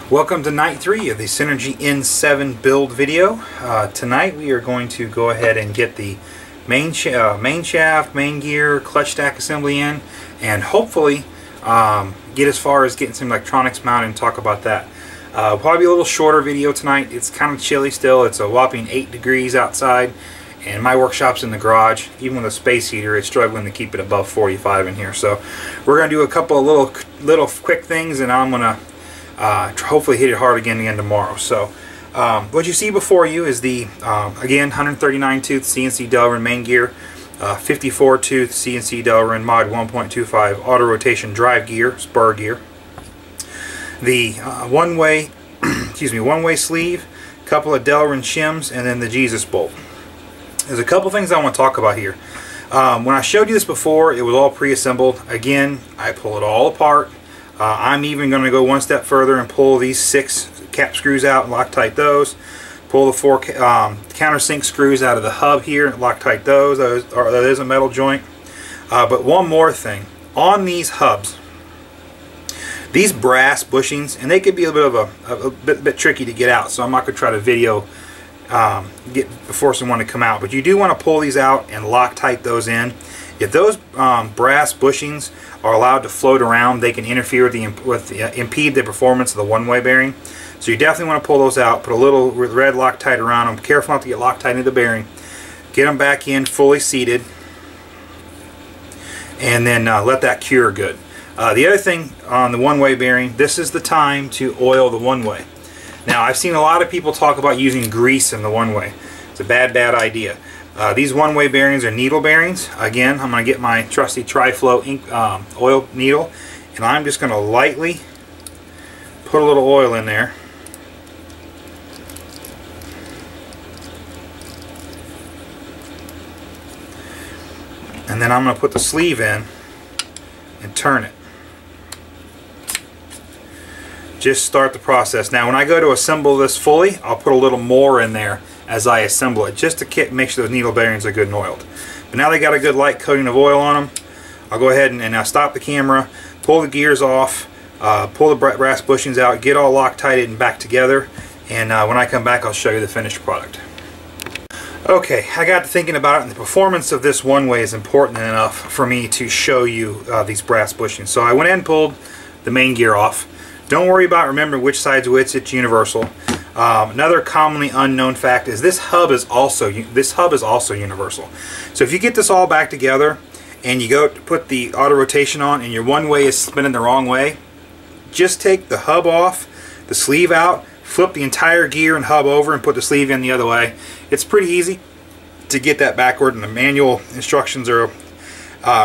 Welcome to night 3 of the Synergy N7 build video. Tonight we are going to go ahead and get the main shaft, main gear, clutch stack assembly in, and hopefully get as far as getting some electronics mounted and talk about that. Probably a little shorter video tonight. It's kind of chilly still. It's a whopping 8 degrees outside, and my workshop's in the garage. Even with a space heater, it's struggling to keep it above 45 in here. So we're going to do a couple of little quick things, and I'm going to hopefully hit it hard again tomorrow. So what you see before you is the again 139 tooth CNC Delrin main gear, 54 tooth CNC Delrin mod 1.25 auto rotation drive gear, spur gear, the one-way one-way sleeve, couple of Delrin shims, and then the Jesus bolt. There's a couple things I want to talk about here. When I showed you this before, it was all pre-assembled. Again, I pull it all apart. I'm even going to go one step further and pull these 6 cap screws out and Loctite those. Pull the 4 countersink screws out of the hub here and Loctite those. That is a metal joint. But one more thing. On these hubs, these brass bushings, and they could be a bit tricky to get out, so I'm not going to try to video force one to come out. But you do want to pull these out and Loctite those in. If those brass bushings are allowed to float around, they can interfere with impede the performance of the one-way bearing. So you definitely want to pull those out, put a little red Loctite around them. Careful not to get Loctite into the bearing. Get them back in fully seated, and then let that cure good. The other thing on the one-way bearing, this is the time to oil the one-way. Now, I've seen a lot of people talk about using grease in the one-way. It's a bad idea. These one-way bearings are needle bearings. Again, I'm going to get my trusty Tri-Flow oil needle, and I'm just going to lightly put a little oil in there. And then I'm going to put the sleeve in and turn it. Just start the process. Now, when I go to assemble this fully, I'll put a little more in there as I assemble it, just to make sure those needle bearings are good and oiled. But now they got a good light coating of oil on them. I'll go ahead and now stop the camera, pull the gears off, pull the brass bushings out, get all Loctited and back together, and when I come back I'll show you the finished product. Okay, I got to thinking about it, and the performance of this one-way is important enough for me to show you these brass bushings. So I went in and pulled the main gear off. Don't worry about remembering which side's which, it's universal. Another commonly unknown fact is this hub is also universal. So if you get this all back together and you go to put the auto rotation on and your one-way is spinning the wrong way, just take the hub off, the sleeve out, flip the entire gear and hub over and put the sleeve in the other way. It's pretty easy to get that backward, and the manual instructions are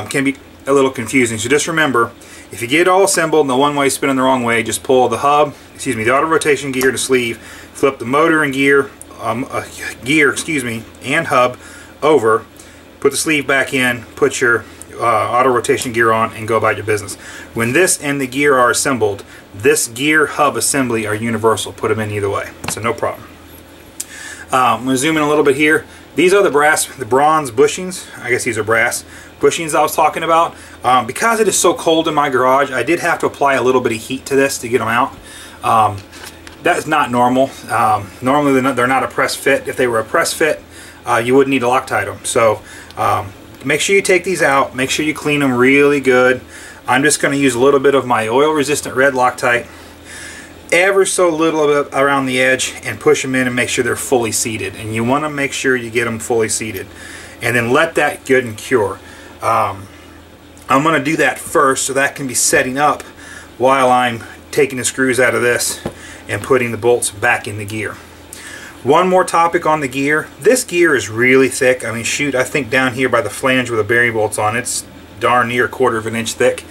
can be a little confusing. So just remember, if you get it all assembled and the one-way is spinning the wrong way, just pull the hub, the auto rotation gear to sleeve, flip the motor and gear, and hub over, put the sleeve back in, put your auto rotation gear on, and go about your business. When this and the gear are assembled, this gear hub assembly are universal. Put them in either way, so no problem. I'm going to zoom in a little bit here. These are the bronze bushings. I guess these are brass bushings I was talking about. Because it is so cold in my garage, I did have to apply a little bit of heat to this to get them out. That's not normal. Normally they're not a press fit. If they were a press fit, you wouldn't need to Loctite them. So make sure you take these out. Make sure you clean them really good. I'm just going to use a little bit of my oil-resistant red Loctite, ever so little bit around the edge, and push them in and make sure they're fully seated. And you want to make sure you get them fully seated, and then let that good and cure. I'm going to do that first, so that can be setting up while I'm taking the screws out of this and putting the bolts back in the gear. One more topic on the gear. This gear is really thick. I mean, shoot, I think down here by the flange where the bearing bolts on, it's darn near 1/4 inch thick.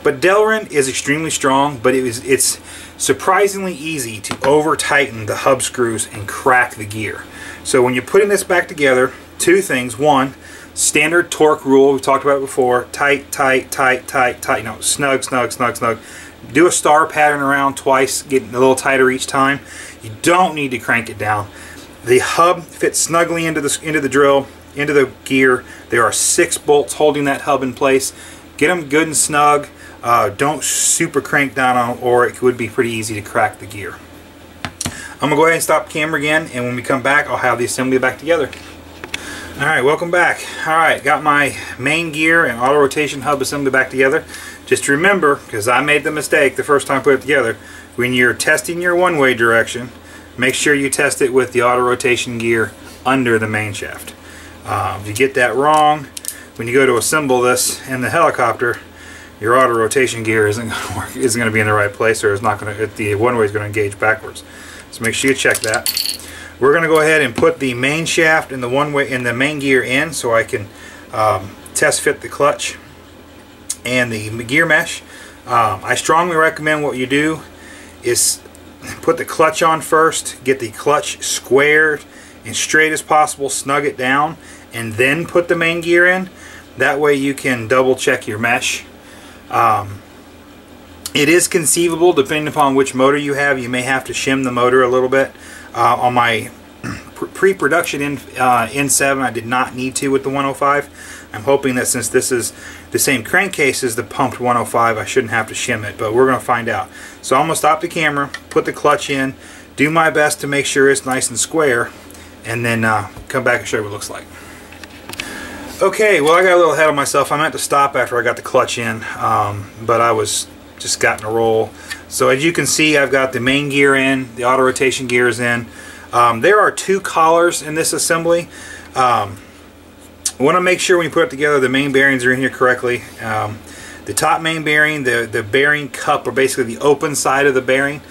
But Delrin is extremely strong, but it's surprisingly easy to over tighten the hub screws and crack the gear. So when you're putting this back together, 2 things. One, standard torque rule, we've talked about it before. Tight, tight, tight, tight, tight. No, snug, snug, snug, snug. Do a star pattern around twice, getting a little tighter each time. You don't need to crank it down. The hub fits snugly into the drill, into the gear. There are 6 bolts holding that hub in place. Get them good and snug. don't super crank down on, or it would be pretty easy to crack the gear. I'm going to go ahead and stop the camera again, and when we come back I'll have the assembly back together. Alright, welcome back. Alright, got my main gear and auto rotation hub assembly back together. Just remember, because I made the mistake the first time I put it together, when you're testing your one-way direction, make sure you test it with the auto rotation gear under the main shaft. If you get that wrong, when you go to assemble this in the helicopter, your auto rotation gear isn't going to work, isn't going to be in the right place, or it's not going to, the one-way is going to engage backwards. So make sure you check that. We're going to go ahead and put the main shaft and the one-way in the main gear in, so I can test fit the clutch and the gear mesh. I strongly recommend what you do is put the clutch on first, get the clutch squared and straight as possible, snug it down, and then put the main gear in. That way you can double check your mesh. It is conceivable, depending upon which motor you have, you may have to shim the motor a little bit. On my pre-production N7, I did not need to with the 105. I'm hoping that since this is the same crankcase as the pumped 105, I shouldn't have to shim it, but we're going to find out. So I'm going to stop the camera, put the clutch in, do my best to make sure it's nice and square, and then come back and show you what it looks like. Okay, well, I got a little ahead of myself. I meant to stop after I got the clutch in, but I was just got in a roll. So as you can see, I've got the main gear in, the auto rotation gear is in. There are two collars in this assembly. You want to make sure when you put it together the main bearings are in here correctly. The top main bearing, the bearing cup, or basically the open side of the bearing,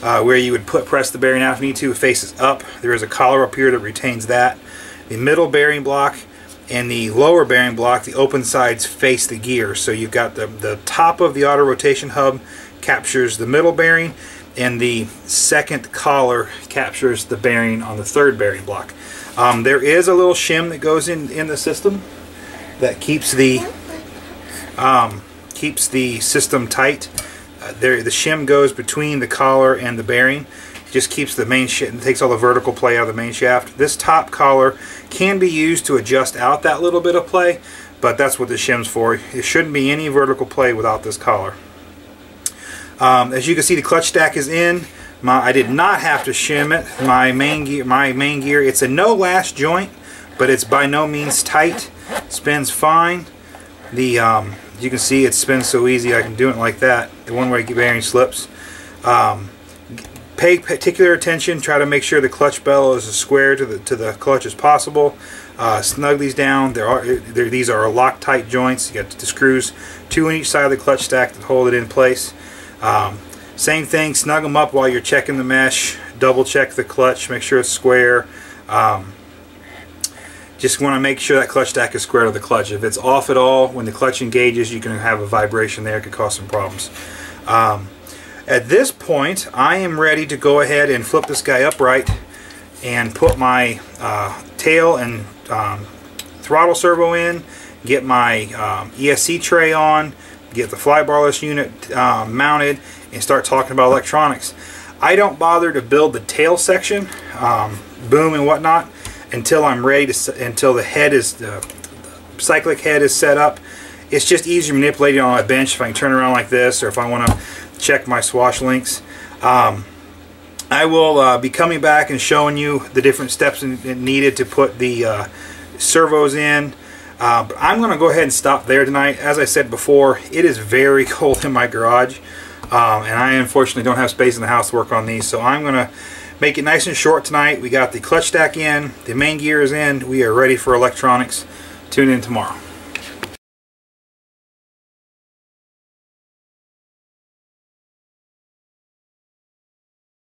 where you would press the bearing out if you need to, faces up. There is a collar up here that retains that. The middle bearing block and the lower bearing block, the open sides face the gear. So you've got the top of the auto rotation hub captures the middle bearing, and the second collar captures the bearing on the third bearing block. There is a little shim that goes in the system that keeps the system tight. The shim goes between the collar and the bearing. Just keeps the main shaft, takes all the vertical play out of the main shaft. This top collar can be used to adjust out that little bit of play, but that's what the shim's for. There shouldn't be any vertical play without this collar. As you can see, the clutch stack is in. I did not have to shim it. My main gear, it's a no last joint, but it's by no means tight. Spins fine. You can see it spins so easy. I can do it like that. The one-way bearing slips. Pay particular attention. Try to make sure the clutch bellow is as square to the clutch as possible. Snug these down. These are Loctite joints. You got the screws, 2 on each side of the clutch stack to hold it in place. Same thing, snug them up while you're checking the mesh. Double check the clutch, make sure it's square. Just want to make sure that clutch stack is square to the clutch. If it's off at all, when the clutch engages, you can have a vibration there. It could cause some problems. At this point, I am ready to go ahead and flip this guy upright and put my tail and throttle servo in, get my ESC tray on, get the flybarless unit mounted, and start talking about electronics. I don't bother to build the tail section, boom and whatnot, until I'm ready to, until the head is, the cyclic head is set up. It's just easier manipulating on a bench if I can turn around like this, or if I want to check my swash links. I will be coming back and showing you the different steps needed to put the servos in. But I'm going to go ahead and stop there tonight. As I said before, it is very cold in my garage, and I unfortunately don't have space in the house to work on these, so I'm going to make it nice and short tonight. We got the clutch stack in, the main gear is in, we are ready for electronics. Tune in tomorrow.